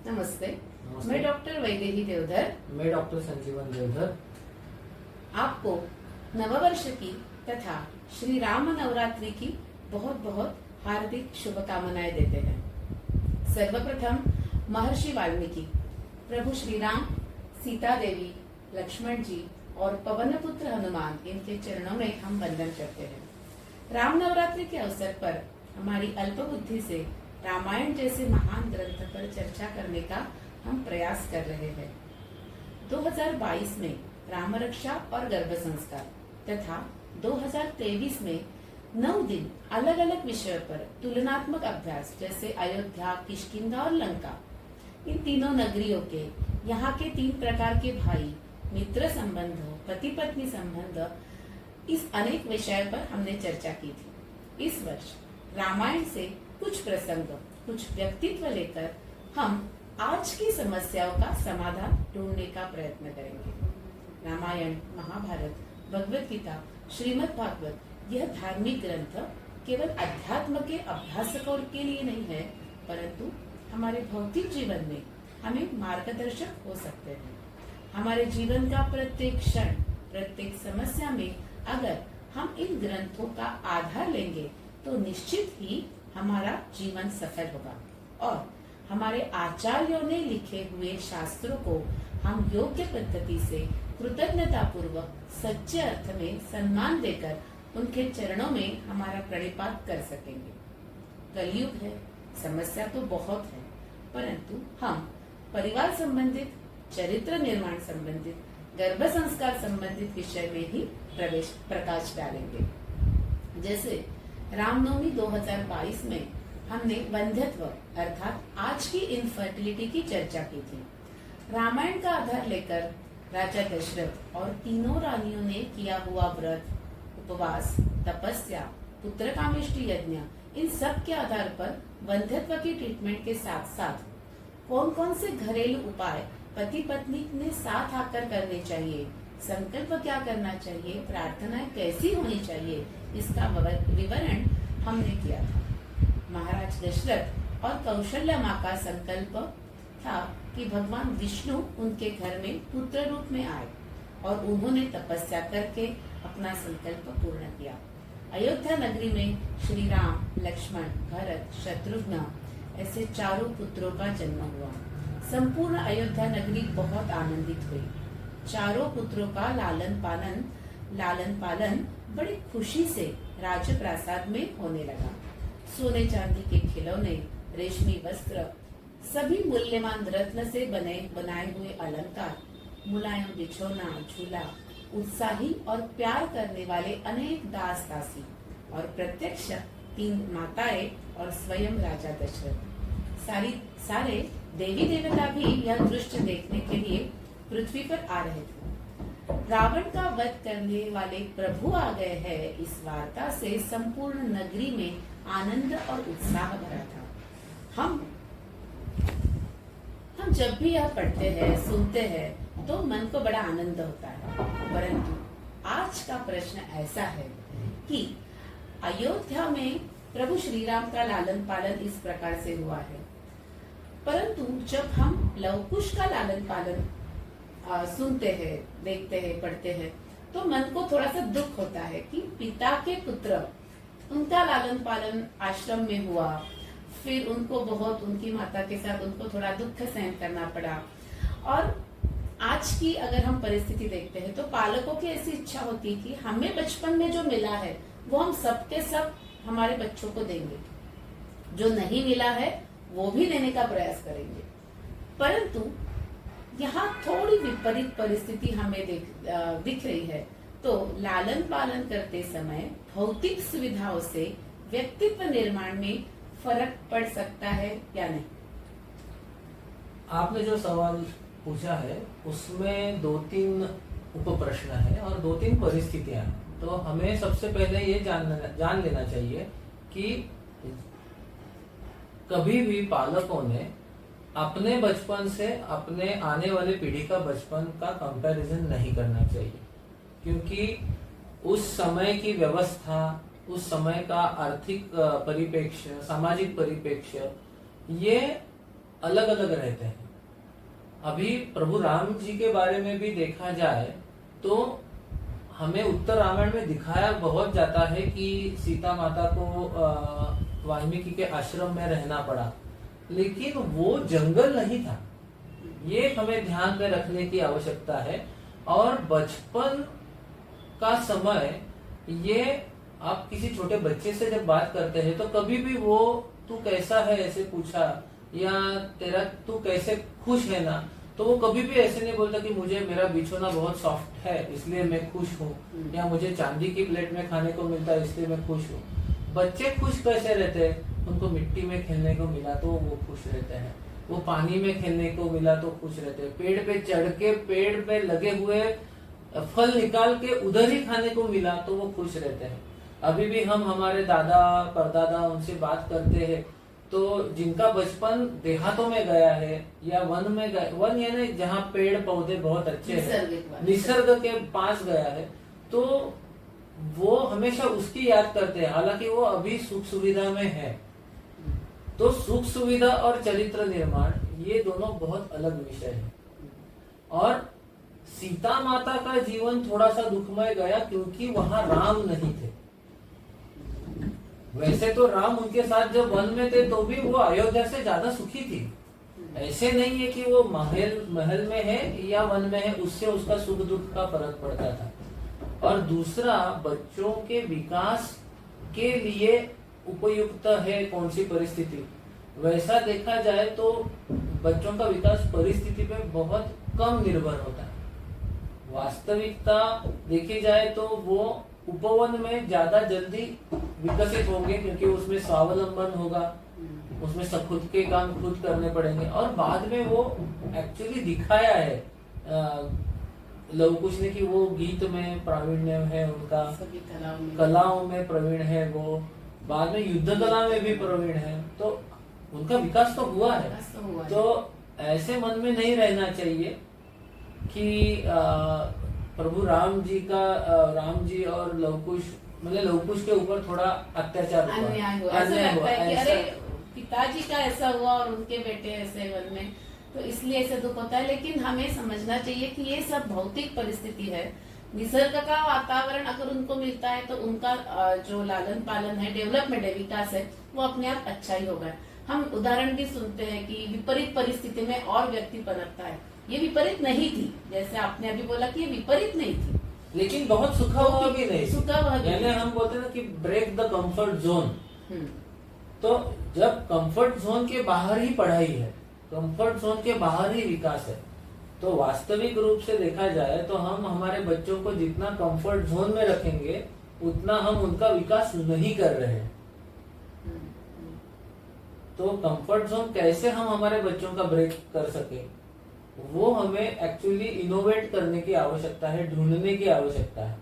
नमस्ते। नमस्ते। मैं डॉक्टर वैदेही देवधर मैं डॉक्टर संजीवन देवधर आपको नववर्ष की तथा श्री राम नवरात्रि की बहुत बहुत हार्दिक शुभकामनाएं देते हैं। सर्वप्रथम महर्षि वाल्मीकि, प्रभु श्री राम, सीता देवी, लक्ष्मण जी और पवन पुत्र हनुमान, इनके चरणों में हम वंदन करते हैं। राम नवरात्रि के अवसर पर हमारी अल्प बुद्धि से रामायण जैसे महान ग्रंथ पर चर्चा करने का हम प्रयास कर रहे हैं। 2022 में राम रक्षा और गर्भ संस्कार तथा 2023 में 9 दिन अलग अलग विषयों पर तुलनात्मक अभ्यास जैसे अयोध्या, किष्किंधा और लंका, इन तीनों नगरियों के यहाँ के 3 प्रकार के भाई, मित्र संबंध, पति पत्नी संबंध, इस अनेक विषयों पर हमने चर्चा की थी। इस वर्ष रामायण से कुछ प्रसंग, कुछ व्यक्तित्व लेकर हम आज की समस्याओं का समाधान ढूंढने का प्रयत्न करेंगे। रामायण, महाभारत, भगवत गीता, श्रीमद् भागवत, यह धार्मिक ग्रंथ केवल अध्यात्म के अभ्यासकों के लिए नहीं है, परंतु हमारे भौतिक जीवन में हमें मार्गदर्शक हो सकते हैं। हमारे जीवन का प्रत्येक क्षण, प्रत्येक समस्या में अगर हम इन ग्रंथों का आधार लेंगे तो निश्चित ही हमारा जीवन सफल होगा और हमारे आचार्यों ने लिखे हुए शास्त्रों को हम योग्य पद्धति से कृतज्ञता पूर्वक सच्चे अर्थ में सम्मान देकर उनके चरणों में हमारा प्रणिपात कर सकेंगे। कलयुग है, समस्या तो बहुत है, परंतु हम परिवार संबंधित, चरित्र निर्माण संबंधित, गर्भ संस्कार संबंधित विषय में ही प्रकाश डालेंगे। जैसे रामनवमी 2022 में हमने वंध्यत्व अर्थात आज की इनफर्टिलिटी की चर्चा की थी। रामायण का आधार लेकर राजा दशरथ और तीनों रानियों ने किया हुआ व्रत, उपवास, तपस्या, पुत्रकामेष्टि यज्ञ, इन सब के आधार पर वंध्यत्व की ट्रीटमेंट के साथ साथ कौन कौन से घरेलू उपाय पति पत्नी ने साथ आकर करने चाहिए, संकल्प क्या करना चाहिए, प्रार्थनाएं कैसी होनी चाहिए, इसका विवरण हमने किया था। महाराज दशरथ और कौशल्या माँ का संकल्प था कि भगवान विष्णु उनके घर में पुत्र रूप में आए और उन्होंने तपस्या करके अपना संकल्प पूर्ण किया। अयोध्या नगरी में श्री राम, लक्ष्मण, भरत, शत्रुघ्न ऐसे 4 पुत्रों का जन्म हुआ। संपूर्ण अयोध्या नगरी बहुत आनंदित हुई। 4 पुत्रों का लालन पालन बड़ी खुशी से राजप्रासाद में होने लगा। सोने चांदी के खिलौने, रेशमी वस्त्र, सभी मूल्यवान रत्न से बनाए हुए अलंकार, मुलायम बिछौना, झूला, उत्साही और प्यार करने वाले अनेक दास दासी और प्रत्यक्ष 3 माताएं और स्वयं राजा दशरथ, सारे देवी देवता भी यह दृश्य देखने के लिए पृथ्वी पर आ रहे थे। रावण का वध करने वाले प्रभु आ गए हैं, इस वार्ता से संपूर्ण नगरी में आनंद और उत्साह भरा था। हम जब भी यह पढ़ते हैं, सुनते हैं तो मन को बड़ा आनंद होता है, परंतु आज का प्रश्न ऐसा है कि अयोध्या में प्रभु श्री राम का लालन पालन इस प्रकार से हुआ है, परंतु जब हम लव कुश का लालन पालन सुनते हैं, देखते हैं, पढ़ते हैं तो मन को थोड़ा सा दुख होता है कि पिता के पुत्र, उनका लालन पालन आश्रम में हुआ, फिर उनको उनकी माता के साथ उनको थोड़ा दुख सहन करना पड़ा। और आज की अगर हम परिस्थिति देखते हैं तो पालकों की ऐसी इच्छा होती कि हमें बचपन में जो मिला है वो हम सबके सब हमारे बच्चों को देंगे, जो नहीं मिला है वो भी देने का प्रयास करेंगे, परंतु यहाँ थोड़ी विपरीत परिस्थिति हमें दिख रही है। तो लालन पालन करते समय भौतिक सुविधाओं से व्यक्तित्व निर्माण में फर्क पड़ सकता है या नहीं? आपने जो सवाल पूछा है उसमें 2-3 उप प्रश्न है और 2-3 परिस्थितियां हैं। तो हमें सबसे पहले ये जान लेना चाहिए कि कभी भी पालकों ने अपने बचपन से अपने आने वाले पीढ़ी का बचपन का कंपैरिजन नहीं करना चाहिए, क्योंकि उस समय की व्यवस्था, उस समय का आर्थिक परिप्रेक्ष्य, सामाजिक परिप्रेक्ष्य, ये अलग अलग रहते हैं। अभी प्रभु राम जी के बारे में भी देखा जाए तो हमें उत्तर रामायण में दिखाया बहुत जाता है कि सीता माता को वाल्मीकि के आश्रम में रहना पड़ा, लेकिन वो जंगल नहीं था, ये हमें ध्यान में रखने की आवश्यकता है। और बचपन का समय, ये आप किसी छोटे बच्चे से जब बात करते हैं तो कभी भी वो तू कैसा है ऐसे पूछा, या तेरा तू कैसे खुश है ना, तो वो कभी भी ऐसे नहीं बोलता कि मुझे मेरा बिछोना बहुत सॉफ्ट है इसलिए मैं खुश हूँ, या मुझे चांदी की प्लेट में खाने को मिलता है इसलिए मैं खुश हूँ। बच्चे खुश कैसे रहते हैं? उनको मिट्टी में खेलने को मिला तो वो खुश रहते हैं, वो पानी में खेलने को मिला तो खुश रहते हैं, पेड़ पे चढ़ के पेड़ पे लगे हुए फल निकाल के उधर ही खाने को मिला तो वो खुश रहते हैं। अभी भी हम हमारे दादा परदादा उनसे बात करते हैं तो जिनका बचपन देहातों में गया है या वन में गया, वन यानी जहाँ पेड़ पौधे बहुत अच्छे हैं, निसर्ग के पास गया है, तो वो हमेशा उसकी याद करते हैं, हालांकि वो अभी सुख सुविधा में है। तो सुख सुविधा और चरित्र निर्माण ये दोनों बहुत अलग विषय है। और सीता माता का जीवन थोड़ा सा दुखमय गया क्योंकि वहां राम नहीं थे। वैसे तो राम उनके साथ जब वन में थे तो भी वो अयोध्या से ज्यादा सुखी थी। ऐसे नहीं है कि वो महल में है या वन में है उससे उसका सुख दुख का फर्क पड़ता था। और दूसरा, बच्चों के विकास के लिए उपयुक्त है कौन सी परिस्थिति, वैसा देखा जाए तो बच्चों का विकास परिस्थिति पे बहुत कम निर्भर होता है। वास्तविकता देखी जाए तो वो उपवन में ज्यादा जल्दी विकसित होंगे क्योंकि उसमें स्वावलंबन होगा, उसमें सब खुद के काम खुद करने पड़ेंगे। और बाद में वो एक्चुअली दिखाया है लव कुश ने कि वो गीत में प्रावीण्य है, उनका सभी कलाओं में प्रवीण है, वो बाद में युद्ध कला में भी प्रवीण है, तो उनका विकास तो हुआ है। तो ऐसे मन में नहीं रहना चाहिए कि प्रभु राम जी और लवकुश, मतलब लवकुश के ऊपर थोड़ा अत्याचार हुआ, अन्याय हुआ। ऐसा लगता है कि अरे पिताजी का ऐसा हुआ और उनके बेटे ऐसे वन में, तो इसलिए ऐसा दुख होता है। लेकिन हमें समझना चाहिए कि ये सब भौतिक परिस्थिति है। निसर्ग का वातावरण अगर उनको मिलता है तो उनका जो लालन पालन है, डेवलपमेंट है, विकास है, वो अपने आप अच्छा ही होगा। हम उदाहरण भी सुनते हैं कि विपरीत परिस्थिति में और व्यक्ति पनपता है। ये विपरीत नहीं थी, जैसे आपने अभी बोला कि ये विपरीत नहीं थी, लेकिन बहुत सुखा हुआ भी नहीं, सुखा हुआ भी यानी हम बोलते हैं ना कि ब्रेक द कंफर्ट जोन। तो जब कंफर्ट जोन के बाहर ही पढ़ाई है, कंफर्ट जोन के बाहर ही विकास है, तो वास्तविक रूप से देखा जाए तो हम हमारे बच्चों को जितना कंफर्ट जोन में रखेंगे उतना हम उनका विकास नहीं कर रहे हैं। तो कंफर्ट जोन कैसे हम हमारे बच्चों का ब्रेक कर सके, वो हमें एक्चुअली इनोवेट करने की आवश्यकता है, ढूंढने की आवश्यकता है।